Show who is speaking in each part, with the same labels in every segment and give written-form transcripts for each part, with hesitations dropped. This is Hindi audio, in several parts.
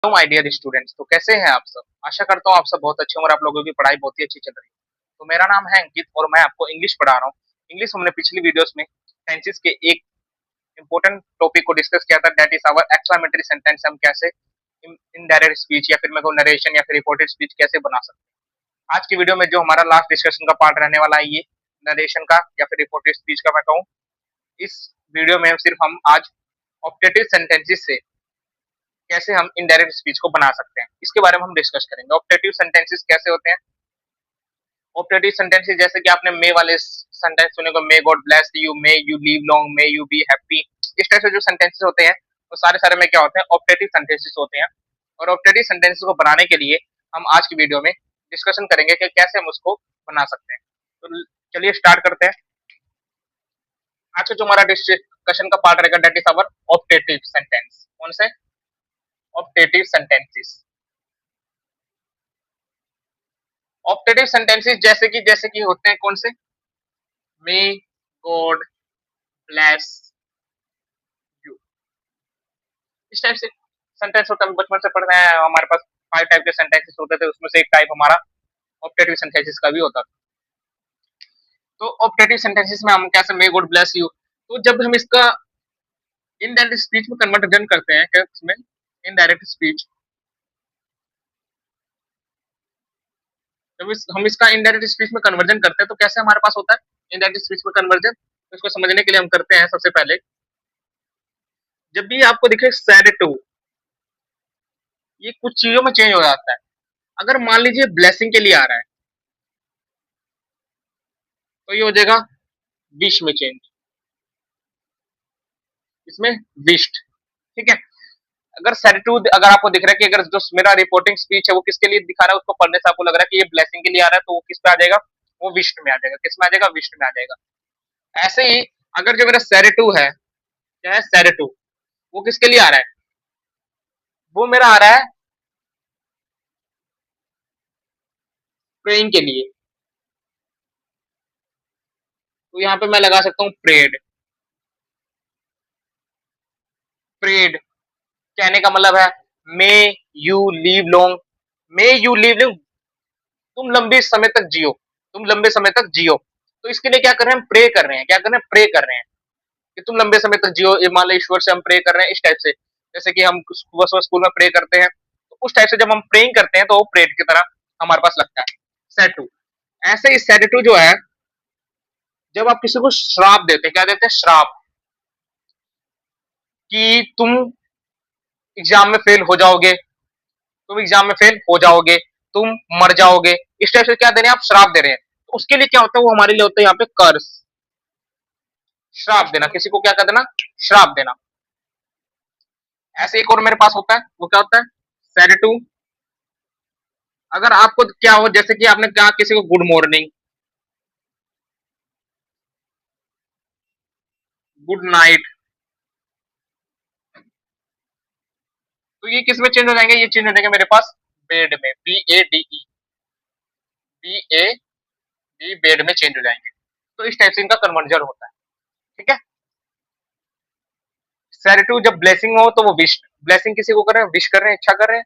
Speaker 1: Hello my dear students. तो कैसे हैं आप सब? आशा करता हूँ आप सब बहुत अच्छे होंगे और आप लोगों की पढ़ाई बहुत ही अच्छी चल रही है। तो मेरा नाम है अंकित और मैं आपको इंग्लिश पढ़ा रहा हूँ। इंग्लिश हमने पिछली वीडियोस में टेंसेस के एक इंपॉर्टेंट टॉपिक को डिस्कस किया था, that is our exclamatory sentence. हम कैसे इनडायरेक्ट स्पीच या फिर मैं नरेशन या फिर रिपोर्टेड स्पीच कैसे बना सकते हैं। आज की वीडियो में जो हमारा लास्ट डिस्कशन का पार्ट रहने वाला है, ये नरेशन का या फिर रिपोर्टेड स्पीच का मैं कहूँ। इस वीडियो में सिर्फ हम आज ऑप्टेटिव सेंटेंसेस से कैसे हम इनडायरेक्ट स्पीच को बना सकते हैं, इसके बारे में हम डिस्कस करेंगे। ऑप्टेटिव सेंटेंसेस कैसे होते हैं? ऑप्टेटिव सेंटेंसेस जैसे कि आपने मे वाले सेंटेंस सुने को, may God bless you, may you live long, may you be happy. इस टाइप से जो सेंटेंसेस होते हैं वो सारे सारे में क्या होते हैं? ऑप्टेटिव सेंटेंसेस होते हैं। और ऑप्टेटिव सेंटेंसेस को बनाने के लिए हम आज की वीडियो में डिस्कशन करेंगे कि कैसे हम उसको बना सकते हैं। तो चलिए स्टार्ट करते हैं। आज का जो हमारा डिस्कशन का पार्ट रहेगा that is our optative sentence. कौन से? Optative sentences. ऑप्टेटिव सेंटेंसेस जैसे कि होते हैं कौन से? May God bless you. इस टाइप से सेंटेंस होता है। हम बचपन से पढ़ रहे हैं, हमारे पास 5 टाइप के सेंटेंसेस होते थे, उसमें से एक टाइप हमारा ऑप्टेटिव सेंटेंसेस का भी होता था। तो ऑप्टेटिव सेंटेंसेस में हम कैसे मे गॉड ब्लेस यू, तो जब हम इसका इनडायरेक्ट स्पीच में कन्वर्जन करते हैं, क्या इसमें इनडायरेक्ट स्पीच, जब हम इसका इनडायरेक्ट स्पीच में कन्वर्जन करते हैं तो कैसे हमारे पास होता है इनडायरेक्ट स्पीच में कन्वर्जन? तो इसको समझने के लिए हम करते हैं सबसे पहले, जब भी आपको दिखे सैड टू, ये कुछ चीजों में चेंज हो जाता है। अगर मान लीजिए ब्लेसिंग के लिए आ रहा है तो ये हो जाएगा विश में चेंज, इसमें विश्ड। ठीक है। अगर सैटिट्यूड अगर आपको दिख रहा है कि अगर जो मेरा रिपोर्टिंग स्पीच है वो किसके लिए दिखा रहा है, उसको पढ़ने से आपको लग रहा है कि ये ब्लेसिंग के लिए आ रहा है, तो वो किस पे आ जाएगा? वो विश्ड में आ जाएगा। किस में आ जाएगा? विश्ड में आ जाएगा। ऐसे ही अगर जो मेरा सैरिटू है, क्या है सैरिटू, वो किसके लिए आ रहा है? वो मेरा आ रहा है प्रेइंग के लिए। तो यहाँ पे मैं लगा सकता हूँ प्रेड। प्रेड कहने का मतलब है मे you leave long, may you leave long, तुम लंबे समय तक जियो, तुम लंबे समय तक जियो। तो इसके लिए क्या कर रहे हैं? हम प्रे कर रहे हैं। क्या कर रहे हैं? प्रे कर रहे हैं कि तुम लंबे समय तक जियो। ये मान लो ईश्वर से हम प्रे कर रहे हैं इस टाइप से, जैसे कि हम सुबह सुबह स्कूल में प्रे करते हैं, तो उस टाइप से जब हम प्रेइंग करते हैं तो वो प्रेड की तरह हमारे पास लगता है सेटू। ऐसे ही सेटू जो है, जब आप किसी को श्राप देते हैं, क्या देते हैं? श्राप, कि तुम एग्जाम में फेल हो जाओगे, तुम एग्जाम में फेल हो जाओगे, तुम मर जाओगे। इस टाइप से क्या दे रहे हैं? आप श्राप दे रहे हैं। तो उसके लिए क्या होता है? वो हमारे लिए होता है यहाँ पे कर्स। श्राप देना, किसी को क्या कर देना? श्राप देना। ऐसे एक और मेरे पास होता है, वो क्या होता है? सेरेटू। अगर आपको क्या हो, जैसे कि आपने कहा किसी को गुड मॉर्निंग, गुड नाइट, तो ये किस में चेंज हो जाएंगे? ये चेंज हो जाएंगे मेरे पास बेड में, बी बेड में चेंज हो जाएंगे। तो इस टाइप से इनका कन्वर्जन होता है। ठीक है। सेरेटू जब ब्लेसिंग हो तो वो विश, ब्लेसिंग किसी को कर रहे हैं? विश कर रहे हैं, इच्छा कर रहे हैं।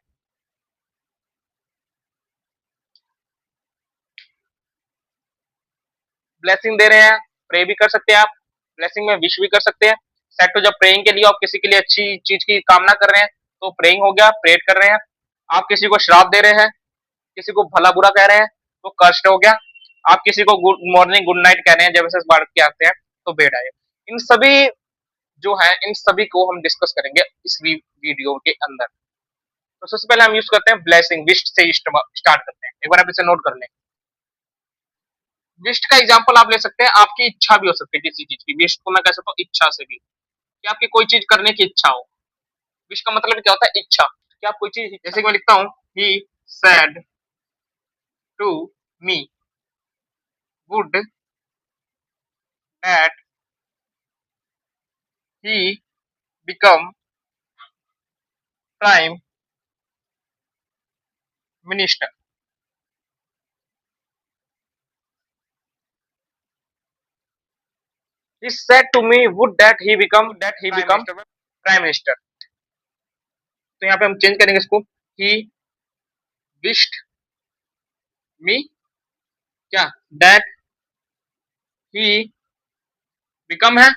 Speaker 1: ब्लेसिंग दे रहे हैं, प्रे भी कर सकते हैं आप, ब्लेसिंग में विश भी कर सकते हैं। सेटू जब प्रेइंग के लिए आप किसी के लिए अच्छी चीज की कामना कर रहे हैं तो प्रेइंग हो गया, प्रेड कर रहे हैं। आप किसी को श्राप दे रहे हैं, किसी को भला बुरा कह रहे हैं तो कर्स्ट हो गया। आप किसी को गुड मॉर्निंग गुड नाइट कह रहे हैं, जब से बाढ़ के आते हैं तो बेड आए। इन सभी जो है, इन सभी को हम डिस्कस करेंगे इस वीडियो के अंदर। तो सबसे पहले हम यूज करते हैं ब्लेसिंग, विश से स्टार्ट करते हैं। एक बार आप इसे नोट कर लें। विश का एग्जाम्पल आप ले सकते हैं, आपकी इच्छा भी हो सकती है किसी चीज की। विश को मैं कह सकता हूँ इच्छा से भी, कि आपकी कोई चीज करने की इच्छा हो। विश का मतलब क्या होता है? इच्छा, कि आप कोई चीज, जैसे कि मैं लिखता हूँ he said to me would that he become prime minister. He said to me would that he become prime minister. तो यहाँ पे हम चेंज करेंगे इसको, ही विश्ड मी क्या दैट ही बिकम है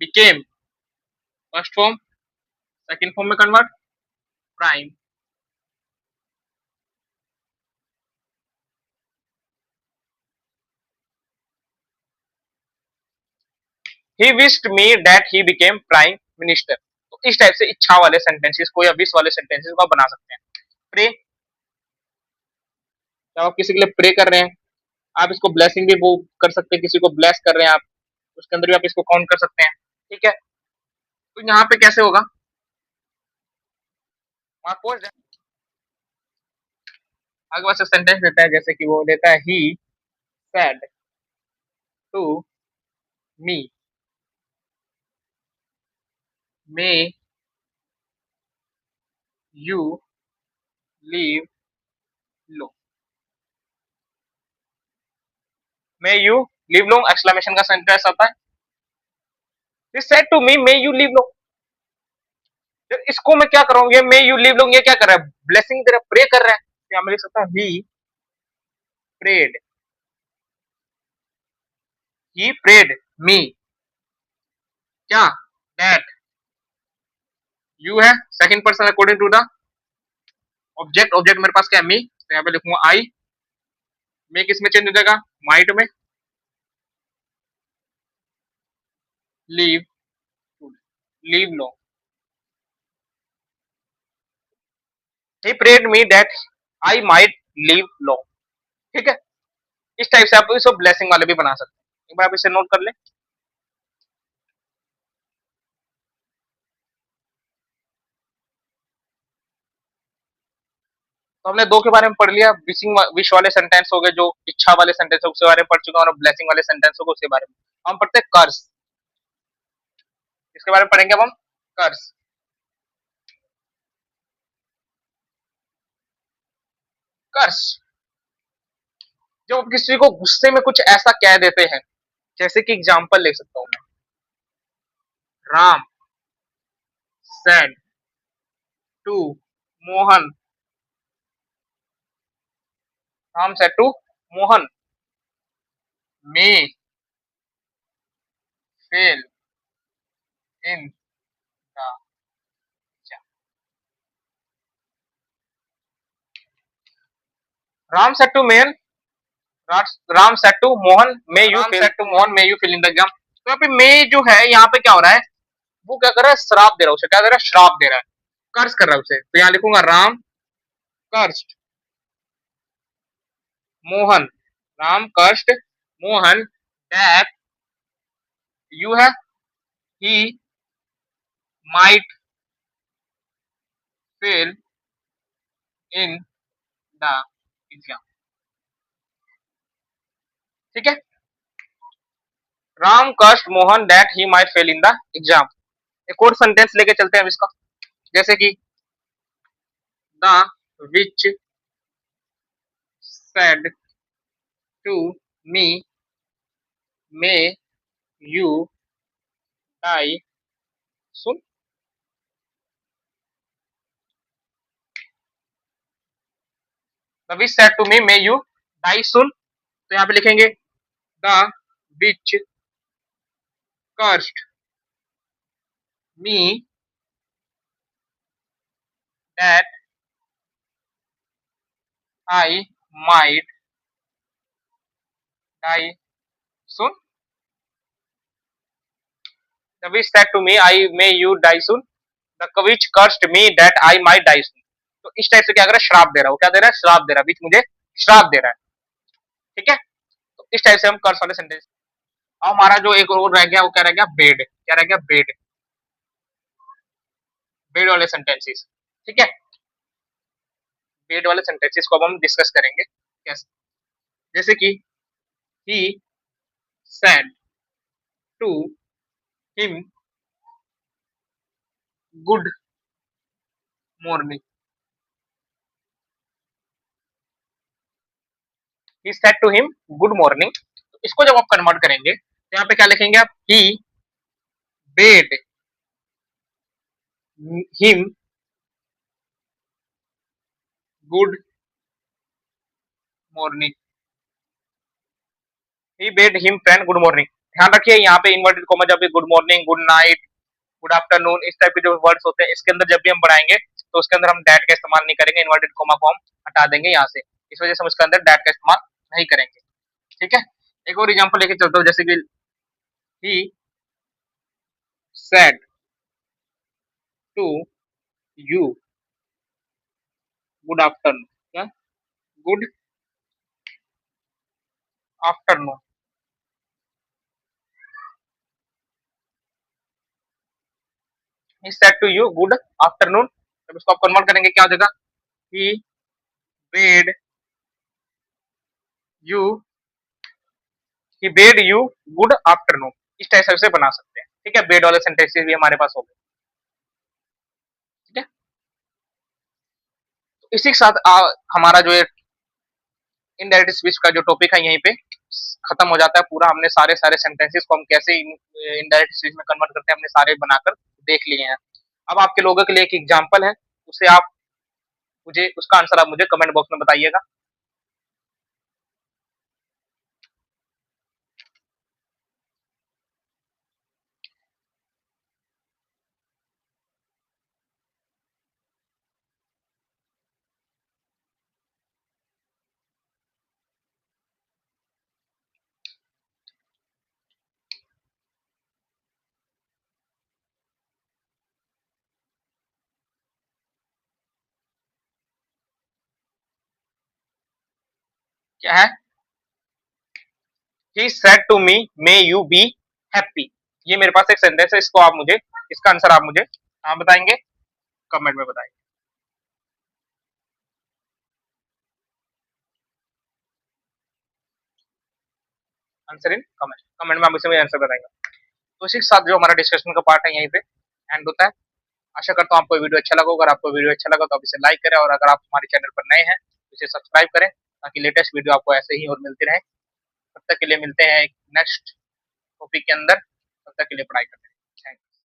Speaker 1: became first form, second form में convert prime. He wished me that he became prime minister. तो इस टाइप से इच्छा वाले सेंटेंसेस को या विश वाले सेंटेंसेस को आप बना सकते हैं। प्रे, जब आप किसी के लिए प्रे कर रहे हैं, आप इसको ब्लेसिंग भी वो कर सकते हैं, किसी को ब्लेस कर रहे हैं आप, उसके अंदर भी आप इसको काउंट कर सकते हैं। ठीक है, तो यहाँ पे कैसे होगा, आपको आगे वैसे सेंटेंस देता है, जैसे कि वो देता है he said to me may you live लो, मे यू लीव लो एक्सक्लेमेशन का सेंटेंस आता है। He said to me may you live लो, इसको मैं क्या कर रहा हूँ, ये मे यू लीव लो, ये क्या कर रहा है, ब्लेसिंग दे रहा है, प्रे कर रहा है। तो यहाँ मैं लिख सकता हूँ प्रेड ही प्रेड मी क्या दैट यू है second person according to the object, object मेरे पास क्या है मी, तो यहाँ पे लिखूंगा आई, मे किस में चेंज हो जाएगा माइट में, लीव लीव लो, he prayed me that I might live लो। ठीक है, इस टाइप से आप इसको ब्लेसिंग वाले भी बना सकते हैं, एक बार आप इसे नोट कर लें। तो हमने दो के बारे में पढ़ लिया, विशिंग विश वाले सेंटेंस हो गए, जो इच्छा वाले सेंटेंस हो उसके बारे में पढ़ चुके हैं, और ब्लेसिंग वाले सेंटेंस हो गए उसके बारे में। हम पढ़ते हैं कर्स, इसके बारे में पढ़ेंगे अब हम कर्स। कर्स, जब आप किसी को गुस्से में कुछ ऐसा कह देते हैं, जैसे कि एग्जाम्पल ले सकता हूं मैं, Ram said to Mohan, Ram said to Mohan may fail in the Ram said to men Ram said to Mohan may you fail to Mohan may you fail in the exam. तो यहाँ पे मे जो है, यहाँ पे क्या हो रहा है, वो क्या कर रहा है, श्राप दे रहा है उसे, क्या दे रहा है, श्राप दे रहा है, कर्ज कर रहा है उसे। तो यहाँ लिखूंगा Ram cursed Mohan, Ram cursed Mohan that you है he might fail in the exam. ठीक है, Ram cursed Mohan that he might fail in the exam. एक और सेंटेंस लेके चलते हैं इसका, जैसे कि the witch said to me may you die soon. The witch said to me may you die soon, तो यहाँ पे लिखेंगे the witch cursed me that I might die soon, the witch said to me I may you die soon, the witch cursed me that I might die soon। तो इस टाइप से क्या कर रहा है, श्राप दे रहा है, वो क्या दे रहा है, श्राप दे रहा है, विच मुझे श्राप दे रहा है। ठीक है, तो इस टाइप से हम कर्स वाले सेंटेंस। अब हमारा जो एक और रह गया, वो क्या रह गया, बेड, क्या रह गया, बेड, बेड वाले सेंटेंसेस। ठीक है, बेड वाले सेंटेंसेस को अब हम डिस्कस करेंगे कैसे, जैसे कि he said to him good morning, he said to him good morning। तो इसको जब आप कन्वर्ट करेंगे, तो यहाँ पे क्या लिखेंगे आप, he bade him good morning, he bed him friend good morning. ध्यान रखिए यहाँ पे इन्वर्टेड कॉमा जब भी good morning, good night, good afternoon इस टाइप के जो वर्ड्स होते हैं इसके अंदर जब भी हम बढ़ाएंगे तो उसके अंदर हम डैट का इस्तेमाल नहीं करेंगे, इन्वर्टेड कॉमा को हम हटा देंगे यहाँ से, इस वजह से हम इसके अंदर डैट का इस्तेमाल नहीं करेंगे। ठीक है, एक और एग्जाम्पल लेके चलता हूँ, जैसे कि he said to you good afternoon, क्या good afternoon, he said to you good afternoon. जब इसको आप कन्वर्ट करेंगे क्या हो जाएगा, he bade you, he bade you good afternoon, इस टाइप से बना सकते हैं। ठीक है, बेड वाले सेंटेंसेस भी हमारे पास हो गए। ठीक है, तो इसी के साथ हमारा जो इनडायरेक्ट स्पीच का जो टॉपिक है यहीं पे खत्म हो जाता है पूरा। हमने सारे सारे सेंटेंसेस को हम कैसे इनडायरेक्ट स्पीच में कन्वर्ट करते हैं हमने सारे बनाकर देख लिए हैं। अब आपके लोगों के लिए एक एग्जाम्पल है, उसे आप मुझे उसका आंसर आप मुझे कमेंट बॉक्स में बताइएगा। क्या है, he said to me may you be happy. ये मेरे पास एक सेंटेंस है, इसको आप मुझे इसका आंसर आप मुझे आप बताएंगे, कमेंट में बताएंगे, आंसर इन कमेंट, कमेंट में आप इसे आंसर बताएंगे। तो इसी के साथ जो हमारा डिस्कशन का पार्ट है यहीं पे एंड होता है। आशा करता हूँ आपको वीडियो अच्छा लगा, अगर आपको वीडियो अच्छा लगा तो आप इसे लाइक करें, और अगर आप हमारे चैनल पर नए हैं तो इसे सब्सक्राइब करें ताकि लेटेस्ट वीडियो आपको ऐसे ही और मिलती रहे। तब तक के लिए मिलते हैं एक नेक्स्ट टॉपिक के अंदर, तब तक के लिए पढ़ाई करते हैं।